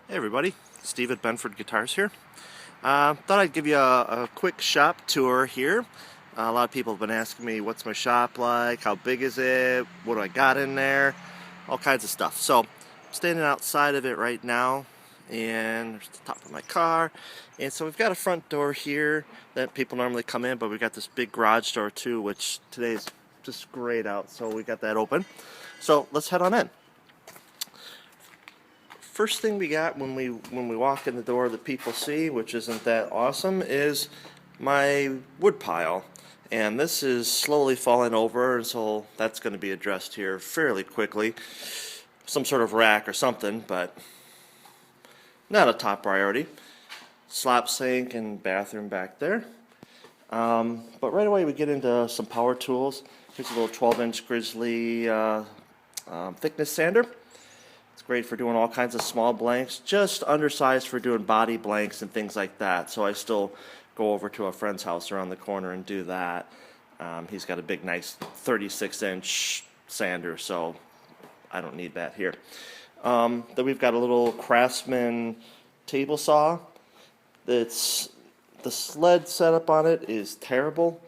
Hey everybody, Steve at Benford Guitars here. Thought I'd give you a quick shop tour here. A lot of people have been asking me what's my shop like, how big is it, what do I got in there, all kinds of stuff. So I'm standing outside of it right now, and there's the top of my car. And so we've got a front door here that people normally come in, but we've got this big garage door too, which today is just great out, so we got that open. So let's head on in. First thing we got when we walk in the door that people see, which isn't that awesome, is my wood pile. And this is slowly falling over, so that's going to be addressed here fairly quickly. Some sort of rack or something, but not a top priority. Slop sink and bathroom back there. But right away we get into some power tools. Here's a little 12-inch Grizzly thickness sander. It's great for doing all kinds of small blanks, just undersized for doing body blanks and things like that. So I still go over to a friend's house around the corner and do that. He's got a big, nice 36-inch sander, so I don't need that here. Then we've got a little Craftsman table saw. The sled setup on it is terrible,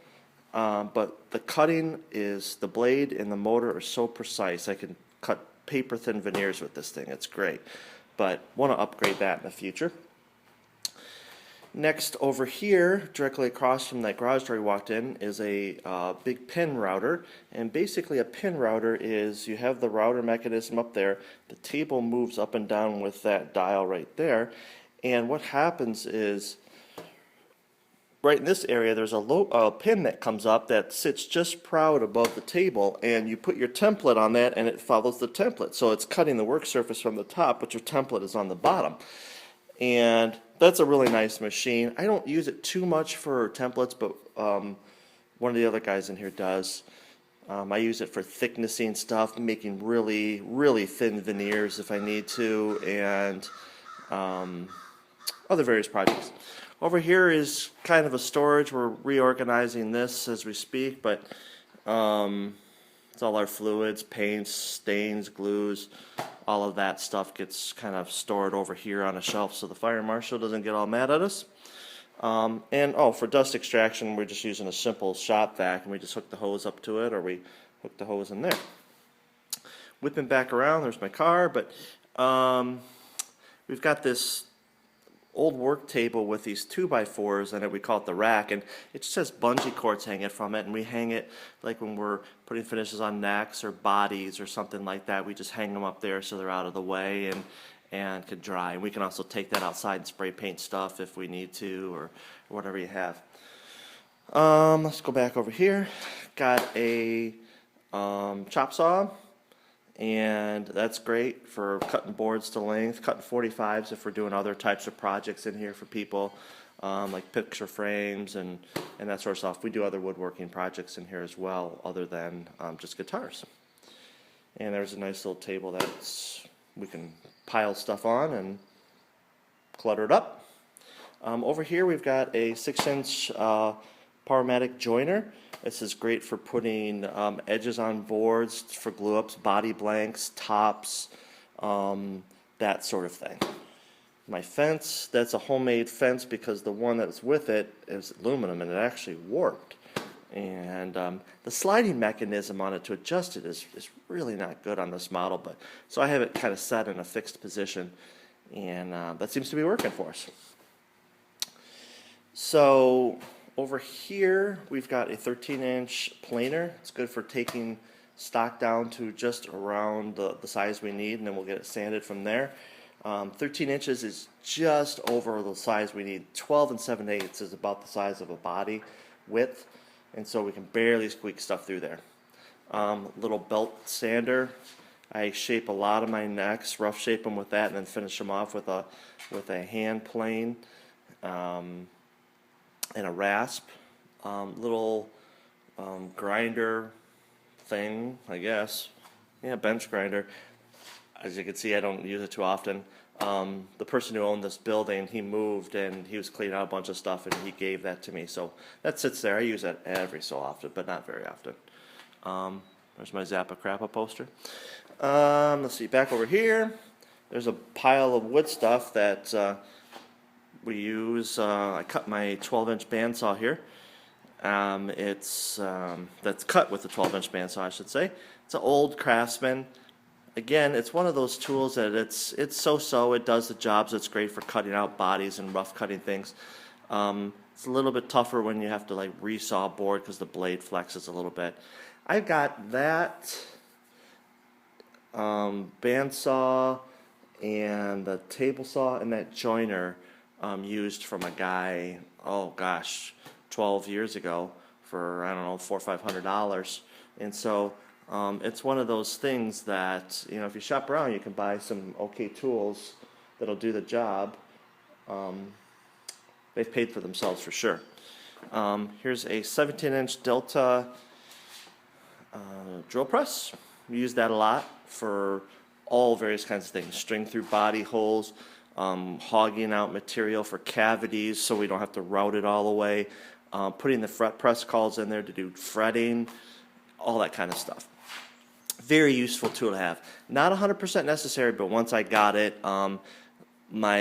but the cutting is, the blade and the motor are so precise. I can cut paper thin veneers with this thing. It's great, but want to upgrade that in the future. Next, over here, directly across from that garage door we walked in, is a big pin router. And basically a pin router is, you have the router mechanism up there, the table moves up and down with that dial right there, and what happens is, right in this area, there's a pin that comes up that sits just proud above the table, and you put your template on that and it follows the template. So it's cutting the work surface from the top, but your template is on the bottom. And that's a really nice machine. I don't use it too much for templates, but one of the other guys in here does. I use it for thicknessing stuff, making really, really thin veneers if I need to, and other various projects. Over here is kind of a storage. We're reorganizing this as we speak, but it's all our fluids, paints, stains, glues, all of that stuff gets kind of stored over here on a shelf so the fire marshal doesn't get all mad at us. For dust extraction, we're just using a simple shop vac, and we just hook the hose up to it, or we hook the hose in there. Whipping back around, there's my car, but we've got this old work table with these 2x4s in it. We call it the rack, and it just has bungee cords hanging from it, and we hang it like when we're putting finishes on necks or bodies or something like that. We just hang them up there so they're out of the way and can dry. And we can also take that outside and spray paint stuff if we need to, or whatever you have. Let's go back over here. Got a chop saw, and that's great for cutting boards to length, cutting 45s if we're doing other types of projects in here for people, like picture frames and that sort of stuff. We do other woodworking projects in here as well, other than just guitars. And there's a nice little table that we can pile stuff on and clutter it up. Over here we've got a 6-inch Powermatic joiner. This is great for putting edges on boards, for glue-ups, body blanks, tops, that sort of thing. My fence, that's a homemade fence because the one that's with it is aluminum and it actually warped. And the sliding mechanism on it to adjust it is really not good on this model, but so I have it kind of set in a fixed position, and that seems to be working for us. So over here, we've got a 13-inch planer. It's good for taking stock down to just around the size we need, and then we'll get it sanded from there. 13 inches is just over the size we need. 12 and 7/8 is about the size of a body width, and so we can barely squeak stuff through there. Little belt sander. I shape a lot of my necks, rough shape them with that, and then finish them off with a hand plane. And a rasp, little grinder thing, I guess. Yeah, bench grinder. As you can see, I don't use it too often. The person who owned this building, he moved and he was cleaning out a bunch of stuff and he gave that to me. So that sits there. I use that every so often, but not very often. There's my Zappa Crappa poster. Let's see, back over here. there's a pile of wood stuff that we use. I cut my 12-inch bandsaw here. That's cut with a 12-inch bandsaw, I should say. It's an old Craftsman. Again, it's one of those tools that it's so-so. It does the jobs. It's great for cutting out bodies and rough cutting things. It's a little bit tougher when you have to like resaw board because the blade flexes a little bit. I've got that bandsaw and the table saw and that joiner used from a guy, oh gosh, 12 years ago for, I don't know, $400 or $500. And so it's one of those things that, you know, if you shop around, you can buy some okay tools that'll do the job. They've paid for themselves for sure. Here's a 17-inch Delta drill press. We use that a lot for all various kinds of things. String through body holes, hogging out material for cavities so we don't have to route it all away, putting the fret press calls in there to do fretting, all that kind of stuff. Very useful tool to have. Not 100% necessary, but once I got it, my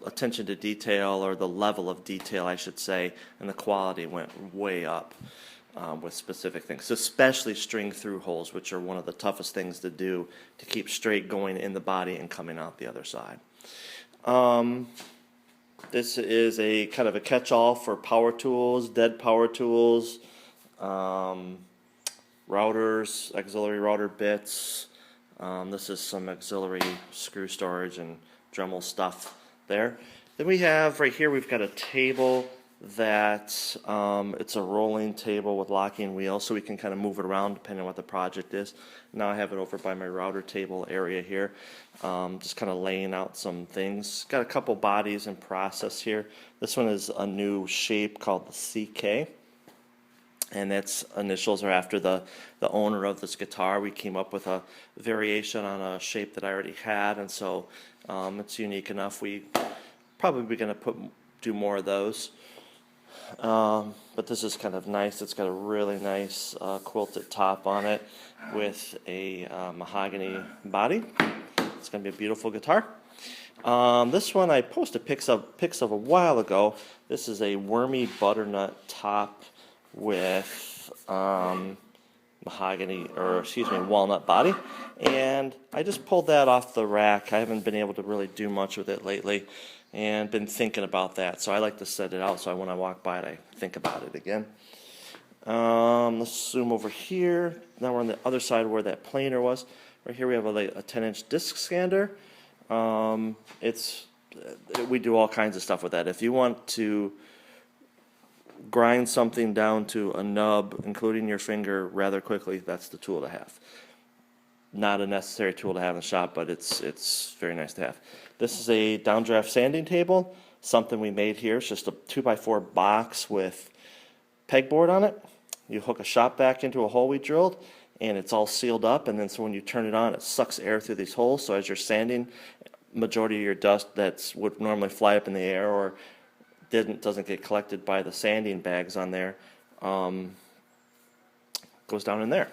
attention to detail, or the level of detail I should say, and the quality went way up with specific things, especially string through holes, which are one of the toughest things to do to keep straight going in the body and coming out the other side. This is a kind of a catch-all for power tools, dead power tools, routers, auxiliary router bits. This is some auxiliary screw storage and Dremel stuff there. Then we have right here, we've got a table that it's a rolling table with locking wheels, so we can kind of move it around depending on what the project is. Now I have it over by my router table area here, just kind of laying out some things. Got a couple bodies in process here. This one is a new shape called the CK. And its initials are after the owner of this guitar. We came up with a variation on a shape that I already had, and so it's unique enough. We probably going to do more of those. But this is kind of nice. It's got a really nice quilted top on it with a mahogany body. It's going to be a beautiful guitar. This one I posted pics of a while ago. This is a wormy butternut top with mahogany, or excuse me, walnut body, and I just pulled that off the rack. I haven't been able to really do much with it lately, and been thinking about that, so I like to set it out so when I walk by it I think about it again. Let's zoom over here. Now we're on the other side where that planer was. Right here we have a 10-inch disc sander. We do all kinds of stuff with that. If you want to grind something down to a nub, including your finger, rather quickly, that's the tool to have. Not a necessary tool to have in the shop, but it's very nice to have. This is a downdraft sanding table, something we made here. It's just a 2x4 box with pegboard on it. You hook a shop vac into a hole we drilled, and it's all sealed up, and then so when you turn it on, it sucks air through these holes, so as you're sanding, majority of your dust that would normally fly up in the air or doesn't get collected by the sanding bags on there, goes down in there.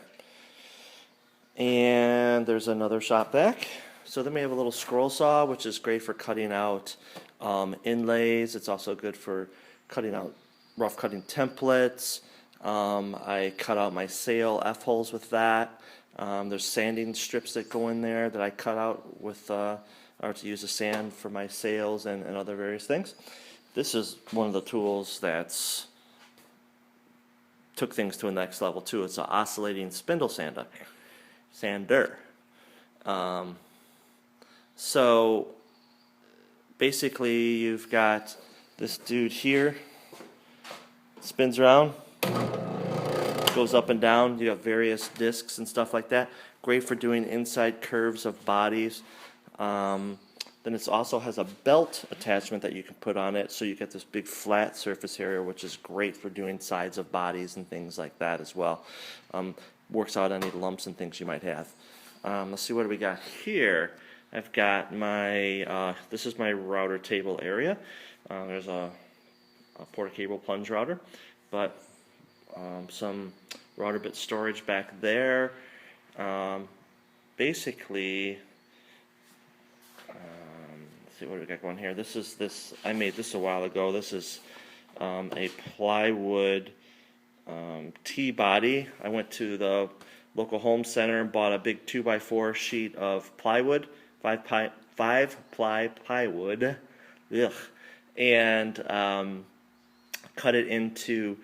And there's another shop vac. So then we have a little scroll saw, which is great for cutting out inlays. It's also good for cutting out rough cutting templates. I cut out my sail F-holes with that. There's sanding strips that go in there that I cut out with, or to use a sand for my sails and other various things. This is one of the tools that's took things to a next level too. It's an oscillating spindle sander. So basically you've got this dude here, spins around, goes up and down. You have various discs and stuff like that. Great for doing inside curves of bodies. Then it also has a belt attachment that you can put on it, so you get this big flat surface area, which is great for doing sides of bodies and things like that as well. Works out any lumps and things you might have. Let's see, what do we got here? I've got my, this is my router table area. There's a porta cable plunge router, but some router bit storage back there. Basically, see what we got going here. I made this a while ago. This is a plywood T-body. I went to the local home center and bought a big 2x4 sheet of plywood, five ply plywood, ugh, and cut it into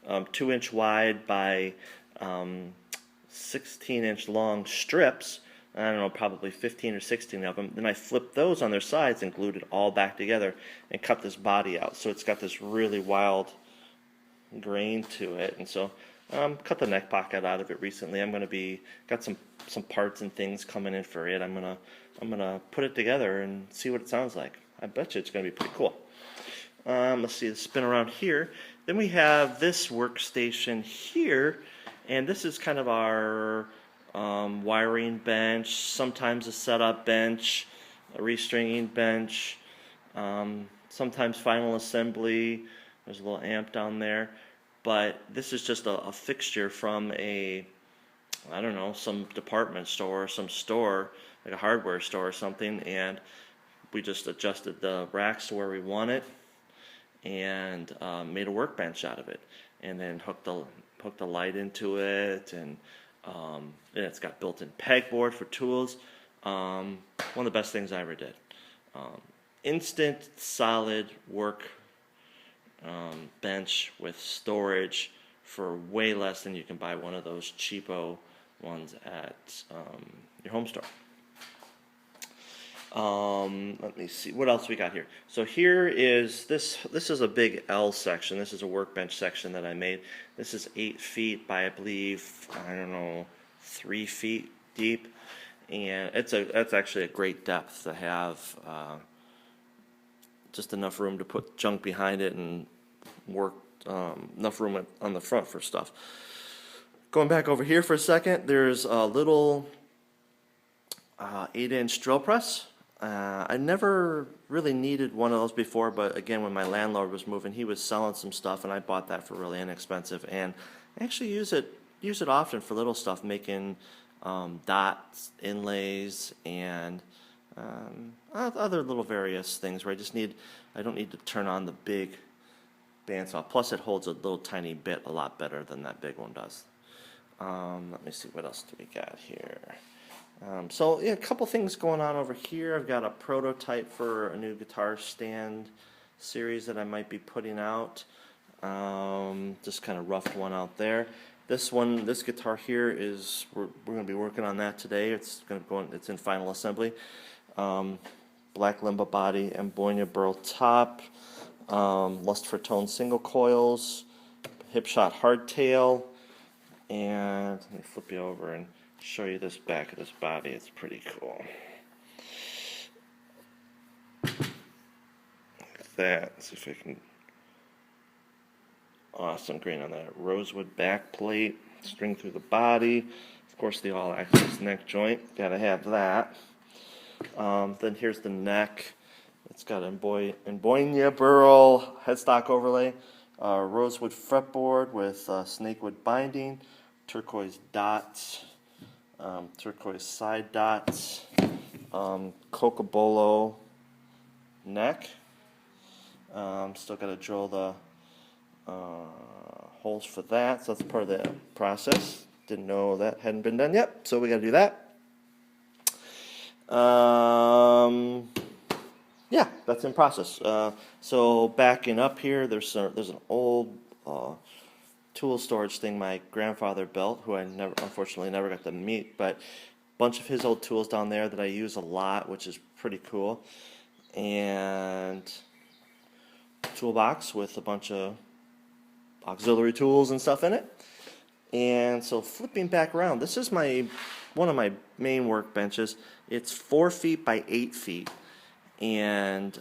2-inch wide by 16-inch long strips. I don't know, probably 15 or 16 of them. Then I flipped those on their sides and glued it all back together and cut this body out. So it's got this really wild grain to it. And so cut the neck pocket out of it recently. I'm going to got some parts and things coming in for it. I'm gonna put it together and see what it sounds like. I bet you it's going to be pretty cool. Let's see, spin around here. Then we have this workstation here, and this is kind of our wiring bench, sometimes a setup bench, a restringing bench, sometimes final assembly. There's a little amp down there, but this is just a fixture from I don't know, some department store, some store, like a hardware store or something, and we just adjusted the racks to where we want it and made a workbench out of it, and then hooked the light into it, and it's got built-in pegboard for tools. One of the best things I ever did. Instant, solid work bench with storage for way less than you can buy one of those cheapo ones at your home store. Let me see what else we got here. So here is this is a big L section. This is a workbench section that I made. This is 8 feet by, I believe, I don't know, 3 feet deep, and that's actually a great depth to have just enough room to put junk behind it and work, enough room on the front for stuff. Going back over here for a second, there's a little 8-inch drill press. I never really needed one of those before, but again, when my landlord was moving, he was selling some stuff, and I bought that for really inexpensive, and I actually use it often for little stuff, making dots, inlays, and other little various things where I don't need to turn on the big bandsaw. Plus, it holds a little tiny bit a lot better than that big one does. Let me see, what else do we got here? So yeah, a couple things going on over here. I've got a prototype for a new guitar stand series that I might be putting out. Just kind of roughed one out there. This guitar here is we're going to be working on that today. It's in final assembly. Black limba body, Ambonia burl top, Lust for Tone single coils, hip shot hardtail, and let me flip you over and show you this back of this body. It's pretty cool. Like that. Let's see if I can. Awesome grain on that. Rosewood back plate, string through the body. Of course, the all-access neck joint. Gotta have that. Then here's the neck. It's got Ambonia burl headstock overlay, rosewood fretboard with snakewood binding, turquoise dots, turquoise side dots, cocobolo neck. Still got to drill the holes for that, so that's part of the process. Didn't know that hadn't been done yet, so we got to do that. Yeah, that's in process. So backing up here, there's an old tool storage thing my grandfather built, who I unfortunately never got to meet, but a bunch of his old tools down there that I use a lot, which is pretty cool. And toolbox with a bunch of auxiliary tools and stuff in it. And so flipping back around, this is one of my main workbenches. It's 4 feet by 8 feet, and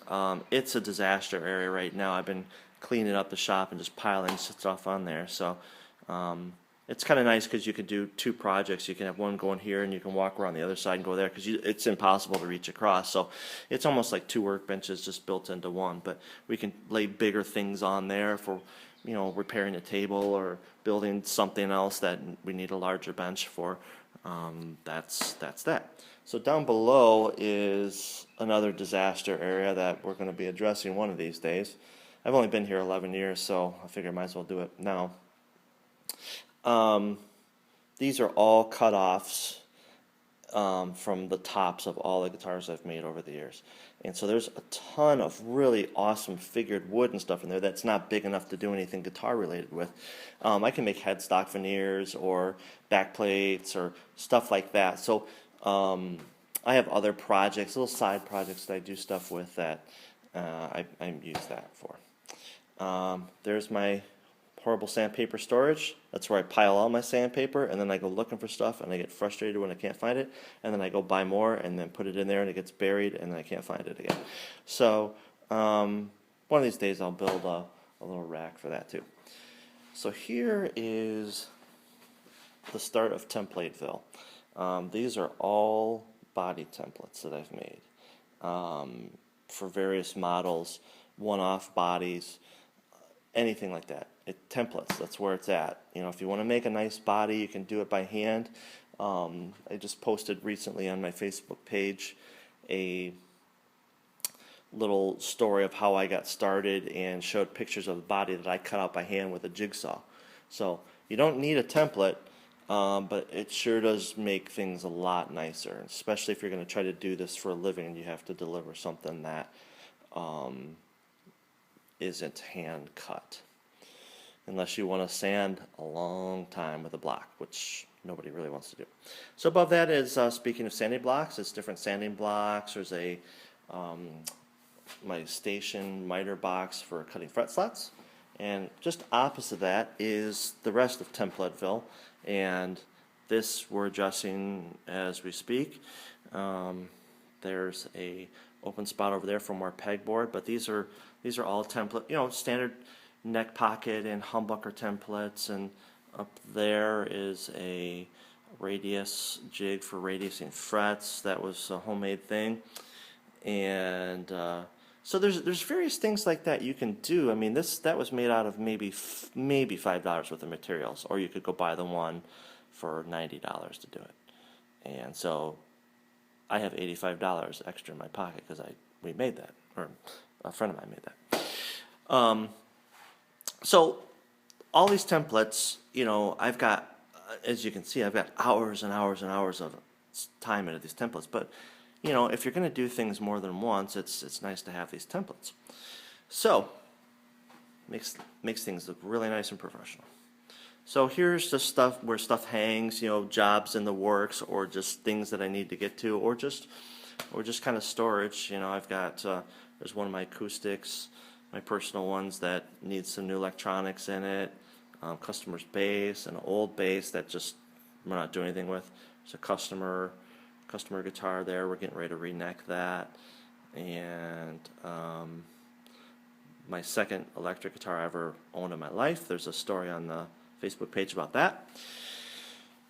it's a disaster area right now. I've been cleaning up the shop and just piling stuff on there. So it's kind of nice because you can do 2 projects. You can have one going here, and you can walk around the other side and go there, because it's impossible to reach across. So it's almost like 2 workbenches just built into one. But we can lay bigger things on there for, repairing a table or building something else that we need a larger bench for. That's that. So down below is another disaster area that we're going to be addressing one of these days. I've only been here 11 years, so I figure I might as well do it now. These are all cut-offs from the tops of all the guitars I've made over the years. And so there's a ton of really awesome figured wood and stuff in there that's not big enough to do anything guitar related with. I can make headstock veneers or back plates or stuff like that. So I have other projects, little side projects that I do stuff with that I use that for. There's my horrible sandpaper storage. That's where I pile all my sandpaper, and then I go looking for stuff, and I get frustrated when I can't find it, and then I go buy more, and then put it in there, and it gets buried, and then I can't find it again. So one of these days I'll build a little rack for that too. So here is the start of Templateville. These are all body templates that I've made for various models, one-off bodies, anything like that. Templates, that's where it's at. You know, if you want to make a nice body, you can do it by hand. I just posted recently on my Facebook page a little story of how I got started and showed pictures of the body that I cut out by hand with a jigsaw. So you don't need a template, but it sure does make things a lot nicer, especially if you're going to try to do this for a living and you have to deliver something that isn't hand cut. Unless you want to sand a long time with a block, which nobody really wants to do. So above that is, speaking of sanding blocks, it's different sanding blocks. There's a my station miter box for cutting fret slots. And just opposite that is the rest of Templateville. And this we're adjusting as we speak. There's a open spot over there for more pegboard, but these are all template, you know, standard neck pocket and humbucker templates, and up there is a radius jig for radiusing frets. That was a homemade thing, and so there's various things like that you can do. I mean, that was made out of maybe $5 worth of materials, or you could go buy the one for $90 to do it. And so I have $85 extra in my pocket because we made that, or a friend of mine made that. So all these templates, you know, I've got, as you can see, I've got hours and hours and hours of time into these templates. But, you know, if you're going to do things more than once, it's nice to have these templates. So makes things look really nice and professional. So here's the stuff where stuff hangs, you know, jobs in the works, or just things that I need to get to, or just kind of storage. You know, I've got there's one of my acoustics, my personal ones that needs some new electronics in it, customer's bass, an old bass that just we're not doing anything with. There's a customer guitar there. We're getting ready to re-neck that, and my second electric guitar I ever owned in my life. There's a story on the Facebook page about that.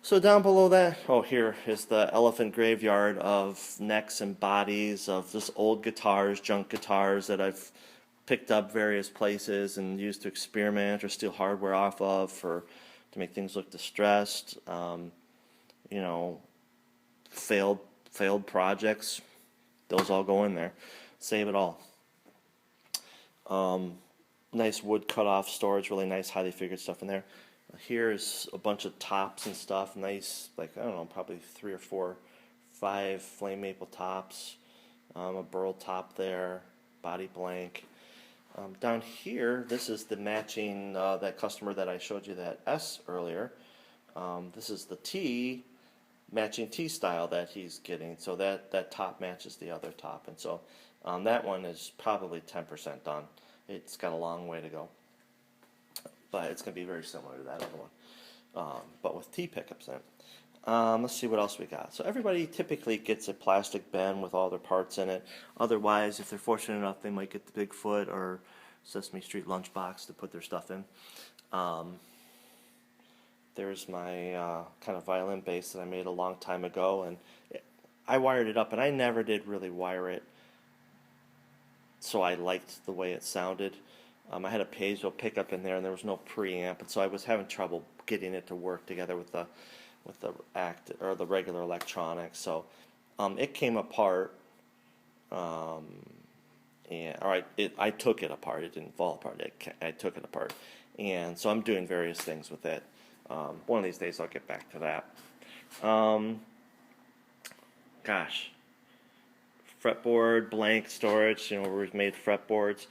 So down below that, oh, here is the elephant graveyard of necks and bodies of just old guitars, junk guitars that I've picked up various places and used to experiment or steal hardware off of to make things look distressed. You know, failed projects, those all go in there. Save it all. Nice wood cut-off storage, really nice, highly figured stuff in there. Here's a bunch of tops and stuff, nice, like, I don't know, probably 3 or 4, 5 flame maple tops, a burl top there, body blank. Down here, this is the matching, that customer that I showed you that S earlier. This is the T, matching T style that he's getting, so that top matches the other top. And so that one is probably 10% done. It's got a long way to go, but it's going to be very similar to that other one, but with T pickups in it. Let's see what else we got. So everybody typically gets a plastic bin with all their parts in it. Otherwise, if they're fortunate enough, they might get the Bigfoot or Sesame Street lunchbox to put their stuff in. There's my kind of violin bass that I made a long time ago, and I wired it up, and I never did really wire it so I liked the way it sounded. I had a Paisley pickup in there, and there was no preamp, and so I was having trouble getting it to work together with the regular electronics. So It came apart, and I took it apart. It didn't fall apart. I took it apart, and so I'm doing various things with it. One of these days I'll get back to that. Um, Gosh, fretboard, blank storage. We've made fretboards,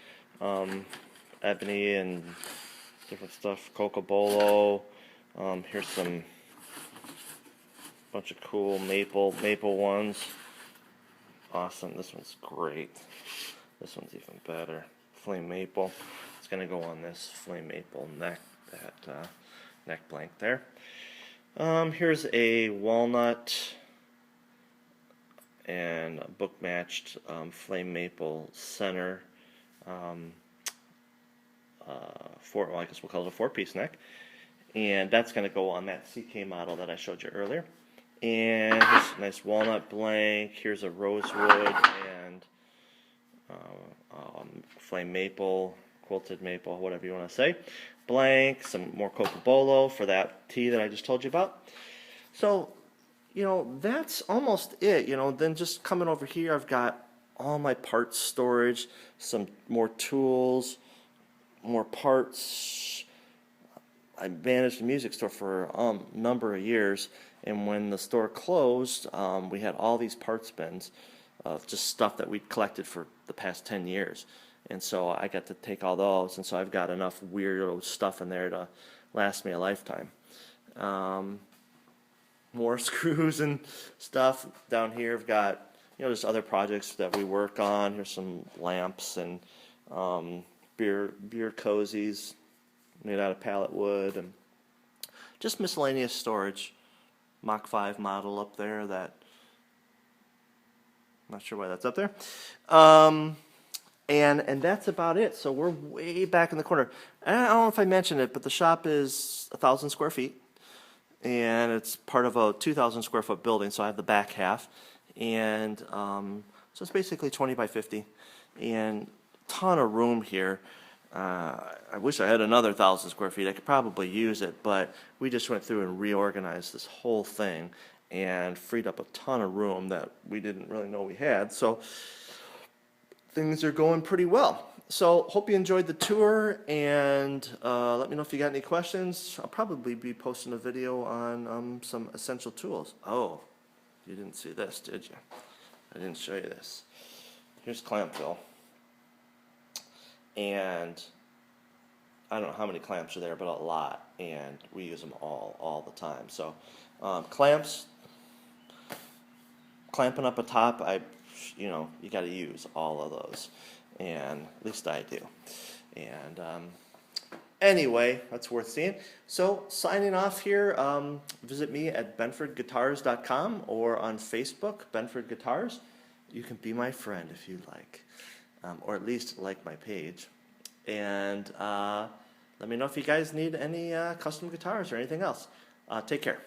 ebony and different stuff. Cocobolo. Here's some bunch of cool maple ones. Awesome. This one's great. This one's even better. Flame maple. It's gonna go on this flame maple neck, that neck blank there. Here's a walnut and a book matched flame maple center. I guess we'll call it a 4-piece neck, and that's going to go on that CK model that I showed you earlier. And here's a nice walnut blank. Here's a rosewood and flame maple, quilted maple, whatever you want to say. Blank, some more cocobolo for that tea that I just told you about. So, that's almost it. Then just coming over here, I've got all my parts storage, some more tools, more parts. I managed a music store for a number of years, and when the store closed, we had all these parts bins of just stuff that we'd collected for the past 10 years. And so I got to take all those, and so I've got enough weirdo stuff in there to last me a lifetime. More screws and stuff down here. I've got, just other projects that we work on. Here's some lamps and beer cozies made out of pallet wood, and just miscellaneous storage. Mach 5 model up there that, I'm not sure why that's up there. And that's about it. So we're way back in the corner. And I don't know if I mentioned it, but the shop is 1,000 square feet. And it's part of a 2,000 square foot building, so I have the back half. And so it's basically 20 by 50. And ton of room here. I wish I had another 1,000 square feet. I could probably use it, but we just went through and reorganized this whole thing and freed up a ton of room that we didn't really know we had. So things are going pretty well. So hope you enjoyed the tour, and let me know if you got any questions. I'll probably be posting a video on some essential tools. Oh, you didn't see this, did you? I didn't show you this. Here's clamp fill. And I don't know how many clamps are there, but a lot, and we use them all the time. So clamps, clamping up a top, you got to use all of those, and at least I do. And anyway, that's worth seeing. So signing off here. Visit me at benfordguitars.com or on Facebook, Benford Guitars. You can be my friend if you'd like. Or at least like my page. And let me know if you guys need any custom guitars or anything else. Take care.